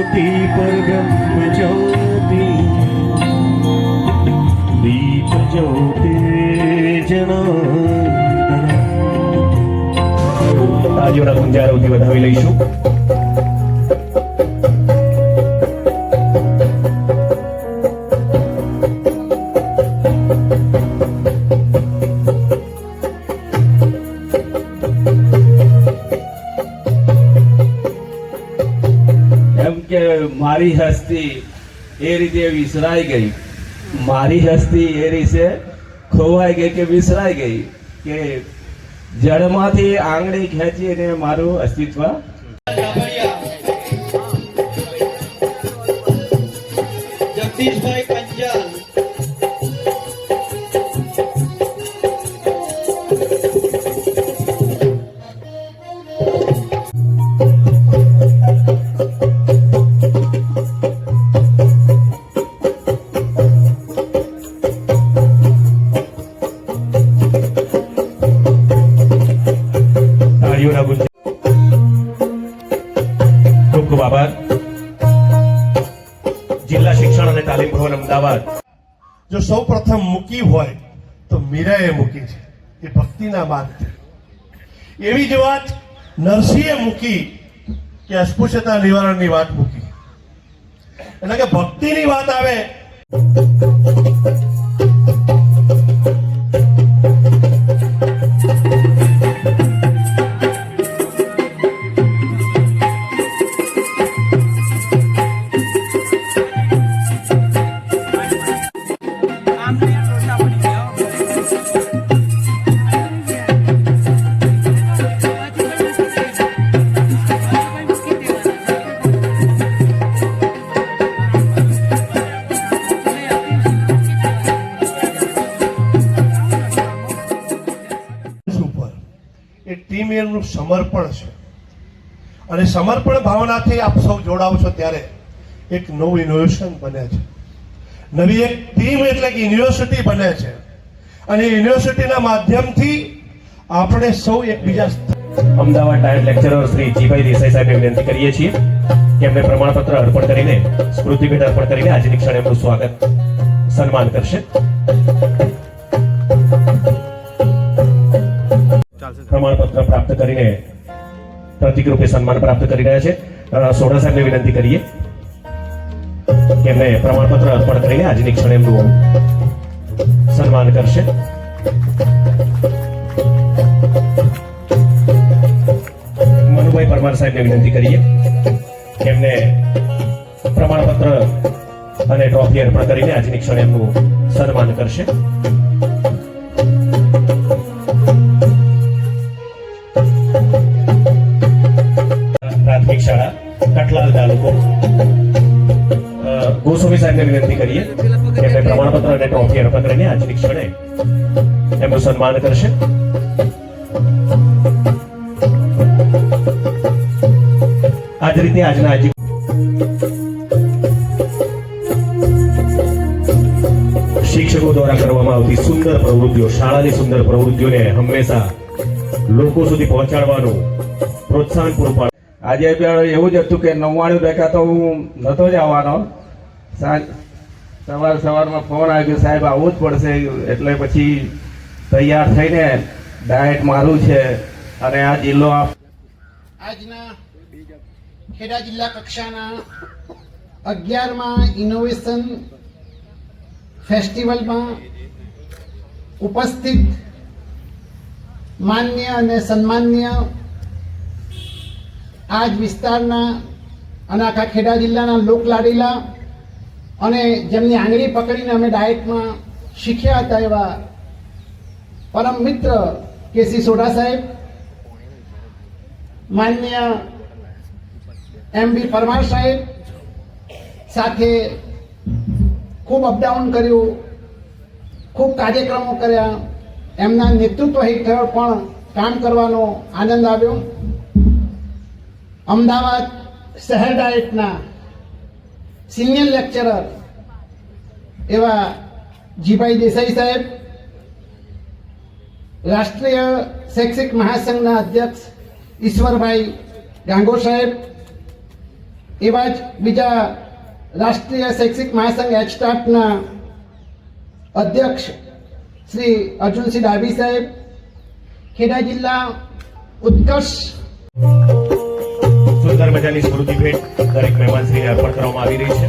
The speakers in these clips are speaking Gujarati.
ज्योति पर ब्रह्म ज्योति दीप ज्योति जनार्दन। તાળીઓના ગુંજારોથી વધાવી લઈશું। મારી હસ્તી એ રીતે વિસરાઈ ગઈ, મારી હસ્તી એ રીતે ખોવાઈ ગઈ કે વિસરાઈ ગઈ કે જળમાંથી આંગળી ખેંચીને મારું અસ્તિત્વ જગદીશભાઈ પંચાલ ખૂબ ખૂબ આભાર। જિલ્લા શિક્ષણ અને તાલીમ ભવન અમદાવાદ। જો સૌ પ્રથમ મૂકી હોય તો મીરાએ મૂકી છે, એ ભક્તિના માર્ગ છે। એવી જ વાત નરસિંહે મૂકી કે અસ્પૃશ્યતા નિવારણની વાત મૂકી, એટલે કે ભક્તિની વાત આવે નું સમર્પણ છે, અને સમર્પણ ભાવનાથી આપ સૌ જોડાવ છો ત્યારે એક નવું ઇનોવેશન બને છે, નવી એક ટીમ એટલે કે યુનિવર્સિટી બને છે, અને યુનિવર્સિટીના માધ્યમથી આપણે સૌ એકબીજા અમદાવાદ ડાયટ લેક્ચરર શ્રી જીભાઈ દેસાઈ સાહેબને વિનંતી કરીએ છીએ કે એમને પ્રમાણપત્ર અર્પણ કરીને સ્મૃતિ ભેટ અર્પણ કરીને આજની ક્ષણે એમનું સ્વાગત સન્માન કરશે। પ્રમાણપત્ર પ્રાપ્ત કરીને પ્રતિક રૂપે સન્માન પ્રાપ્ત કરી રહ્યા છે સોઢા સાહેબને વિનંતી કરીએ કે એમને પ્રમાણપત્ર અર્પણ કરીને આજની ક્ષણે એમનું સન્માન કરશે। મનુભાઈ પરમાર સાહેબને વિનંતી કરીએ કે એમને પ્રમાણપત્ર અને ટ્રોફી અર્પણ કરીને આજની ક્ષણે એમનું સન્માન કરશે। પ્રાથમિક શાળા કઠલાલ તાલુકો ગોસ્વામી સાહેબને વિનંતી કરીએ કે એમને પ્રમાણપત્ર અને ટ્રોફી અર્પણ કરીને આજની ક્ષણે એમનું સન્માન કરશે। આ જ રીતે આજના શિક્ષકો દ્વારા કરવામાં આવતી સુંદર પ્રવૃત્તિઓ, શાળાની સુંદર પ્રવૃત્તિઓને હંમેશા લોકો સુધી પહોંચાડવાનું પ્રોત્સાહન પૂરું પાડે। આજે એવું જ હતું કે 99 તો હું નહોતો જ આવવાનો, સવારમાં ફોન આવ્યો સાહેબ આવવું જ પડશે, એટલે પછી તૈયાર થઈને ડાયટ મારું છે। અને આ જિલ્લો આજના ખેડા જિલ્લા કક્ષાના 11મા ઇનોવેશન ફેસ્ટિવલમાં ઉપસ્થિત માન્ય અને સન્માન્ય આજ વિસ્તારના અને આખા ખેડા જિલ્લાના લોકલાડીલા અને જેમની આંગળી પકડીને અમે ડાયટમાં શીખ્યા હતા એવા પરમ મિત્ર કેસી સોઢા સાહેબ, માન્ય MB પરમાર સાહેબ સાથે ખૂબ અપડાઉન કર્યું, ખૂબ કાર્યક્રમો કર્યા, એમના નેતૃત્વ હેઠળ પણ કામ કરવાનો આનંદ આવ્યો। અમદાવાદ શહેર ડાયટના સિનિયર લેક્ચરર એવા જીભાઈ દેસાઈ સાહેબ, રાષ્ટ્રીય શૈક્ષિક મહાસંઘના અધ્યક્ષ ઈશ્વરભાઈ ગાંગોર સાહેબ, એવા જ બીજા રાષ્ટ્રીય શૈક્ષિક મહાસંઘ એચટાટના અધ્યક્ષ શ્રી અર્જુનસિંહ ડાભી સાહેબ, ખેડા જિલ્લા ઉત્કર્ષ સુંદર મજાની સ્મૃતિ ભેટ દરેક મહેમાનશ્રીને અર્પણ કરવામાં આવી રહી છે.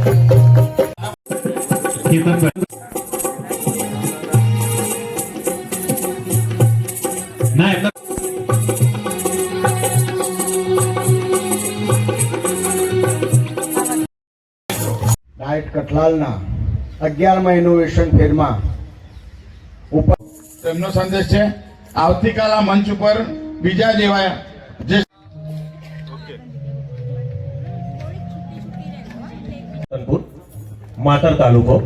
ડાયટ કઠલાલના 11મા ઇનોવેશન ફેરમાં તેમનો સંદેશ છે. આવતીકાલ આ મંચ ઉપર બીજા જેવા જે ધનપુર માતર તાલુકો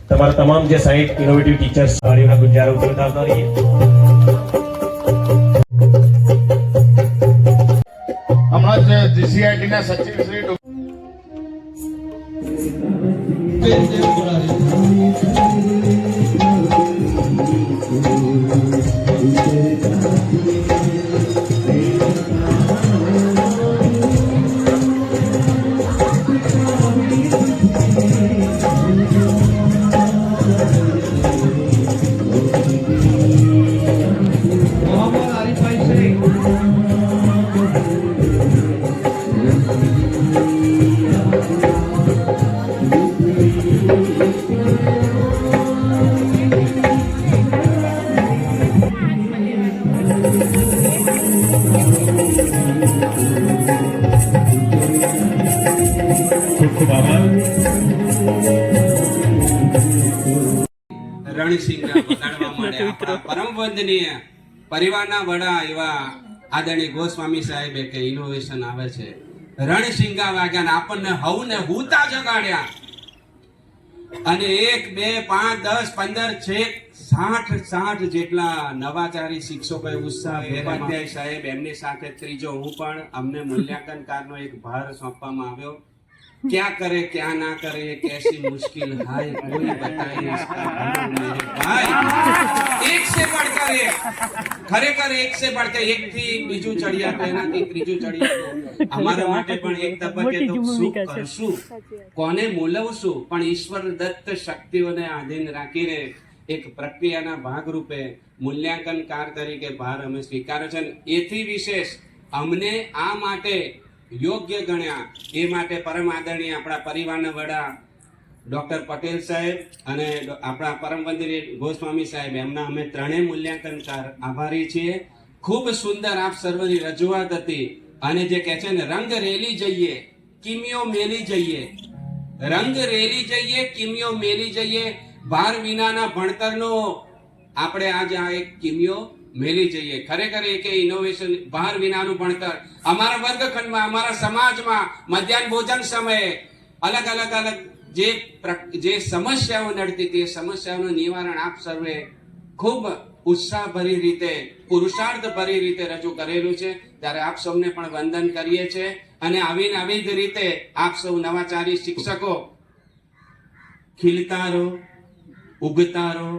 તમારા તમામ જે 60 ઇનોવેટિવ ટીચર્સ ગાડીઓના ગુજારા ઉતરતા રહીએ. હમણાં જ જીસીઆઈટી ના સચિવ શ્રી રણસિંગા વગાડવા માટે આપણા પરમ વંદનીય પરિવારના વડા એવા આદરણીય ગોસ્વામી સાહેબે કે ઇનોવેશન આવે છે. રણસિંગા વાગ્યા આપણને હવને હુતા જગાડ્યા અને 1 2 5 10 15 60 જેટલા નવાચારી શિક્ષકો ઉત્સાહ ઉપાધ્યાય સાહેબ એમની સાથે ત્રીજો હું પણ અમને મૂલ્યાંકનકારનો એક ભાર સોંપવામાં આવ્યો. क्या करे क्या ना करे कैसी मुश्किल हाय कोई बताए इसका हल मेरे भाई. एक से बढ़कर एक, ખરેખર એક से बढ़कर એક થી બીજું ચડિયા તો એનાથી ત્રીજું ચડિયા. અમારા માટે પણ એક તબક્કે તો શું કરશું, કોને મૂલવશું, પણ ઈશ્વર દત્ત શક્તિઓને આધીન રાખીને એક પ્રક્રિયાના ભાગરૂપે મૂલ્યાંકનકાર તરીકે ભાર અમે સ્વીકાર્યો છે. એથી વિશેષ અમને આ માટે યોગ્ય ગણ્યા એ માટે પરમ આદરણીય આપણા પરિવારના વડા ડોક્ટર પટેલ સાહેબ અને આપણા પરમ વંદનીય ગોસ્વામી સાહેબ એમના અમે ત્રણેય મૂલ્યાંકનકાર આભારી છીએ. ખૂબ સુંદર આપ સર્વની રજૂઆત હતી અને જે કહે છે ને રંગ રેલી જઈએ કિમિયો મેલી જઈએ, રંગ રેલી જઈએ કિમિયો મેલી જઈએ, ભાર વિનાના ભણતરનો આપણે આજે આ એક કિમિયો મેલી જઈએ. ખરેખર એક ઇનોવેશન ભાર વિનાનું ભણતર અમારા વર્ગખંડમાં અમારા સમાજમાં મધ્યાહન ભોજન સમયે અલગ જે સમસ્યાઓ નડતી હતી એ સમસ્યાઓનું નિવારણ આપ સર્વે ખૂબ ઉત્સાહભરી રીતે પુરુષાર્થભરી રીતે રજૂ કરેલું છે. ત્યારે આપ સૌને પણ વંદન કરીએ છીએ અને આવી જ રીતે આપ સૌ નવાચારી શિક્ષકો ખીલતા રહો, ઉગતા રહો,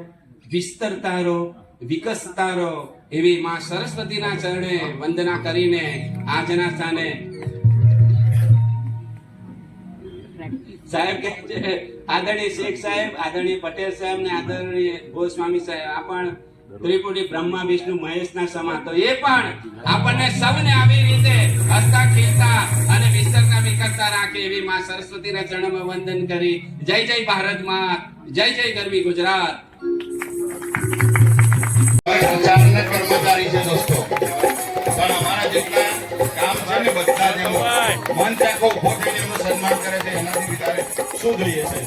વિસ્તરતા રહો, વિકસતા રહો એવી માં સરસ્વતીના ચરણે વંદના કરીને આજના સ્થાને સાહેબ કે છે આદરણીય શેખ સાહેબ, આદરણીય પટેલ સાહેબ ને આદરણીય ગોસ્વામી સાહેબ આ પણ ત્રિપુટી બ્રહ્મા વિષ્ણુ મહેશના સમા તો એ પણ આપણને સૌને આવી રીતે હસતા ખીલતા અને વિસ્તરતા વિકસતા રાખે એવી માં સરસ્વતીના ચરણમાં વંદન કરી જય જય ભારત માત, જય જય ગરવી ગુજરાત. સંચાલનના કર્મચારી છે દોસ્તો, પણ અમારા જેટલા કામ છે ને બધા જ મંચ આખો ઉભો થઈને એમનું સન્માન કરે છે. એનાથી વધારે શું જોઈએ છે?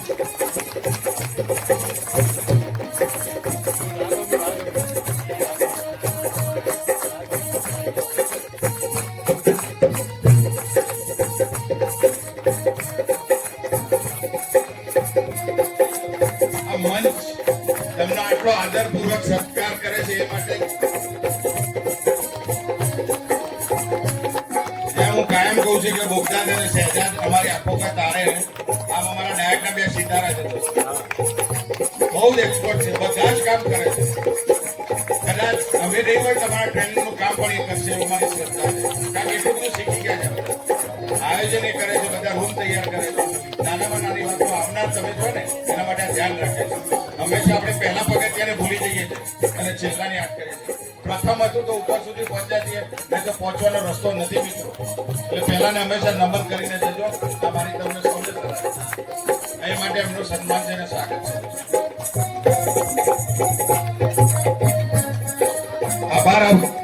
આ મંચ તેમનો આટલો આદરપૂર્વક સત્કાર કરે છે એ માટે હું કાયમ કહું છું કે બોગદાદ અને શહેજાદ અમારી આંખો કા તારે આમ અમારા ડાયટના 2 સિતારા છે. બહુ જ એક્સપર્ટ છે, બધા જ કામ કરે છે. કદાચ અમે નહીં હોય તમારા ટ્રેનિંગનું કામ પણ એ કરશે અમારી શ્રદ્ધા છે, કારણ કે એટલું બધું શીખી ગયા છે. આયોજન એ કરે છે, બધા રૂમ ફોર્મ તૈયાર કરે છે. નાનામાં નાની વાતો આવનાર તમે જો ને એના માટે આ ધ્યાન રાખે છે. હંમેશા આપણે પહેલા પગથિયાને ભૂલી જઈએ છીએ અને છેલ્લાની યાદ કરીએ છીએ. પ્રથમ હતું તો ઉપર સુધી પહોંચ્યા છીએ, નહીં તો પહોંચવાનો રસ્તો નથી મિત્રો. એટલે પહેલાને હંમેશા નમન કરીને જજો. આ મારી તમને સૌને સલાહ છે. એ માટે એમનું સન્માન છે અને સ્વાગત છે. આભાર.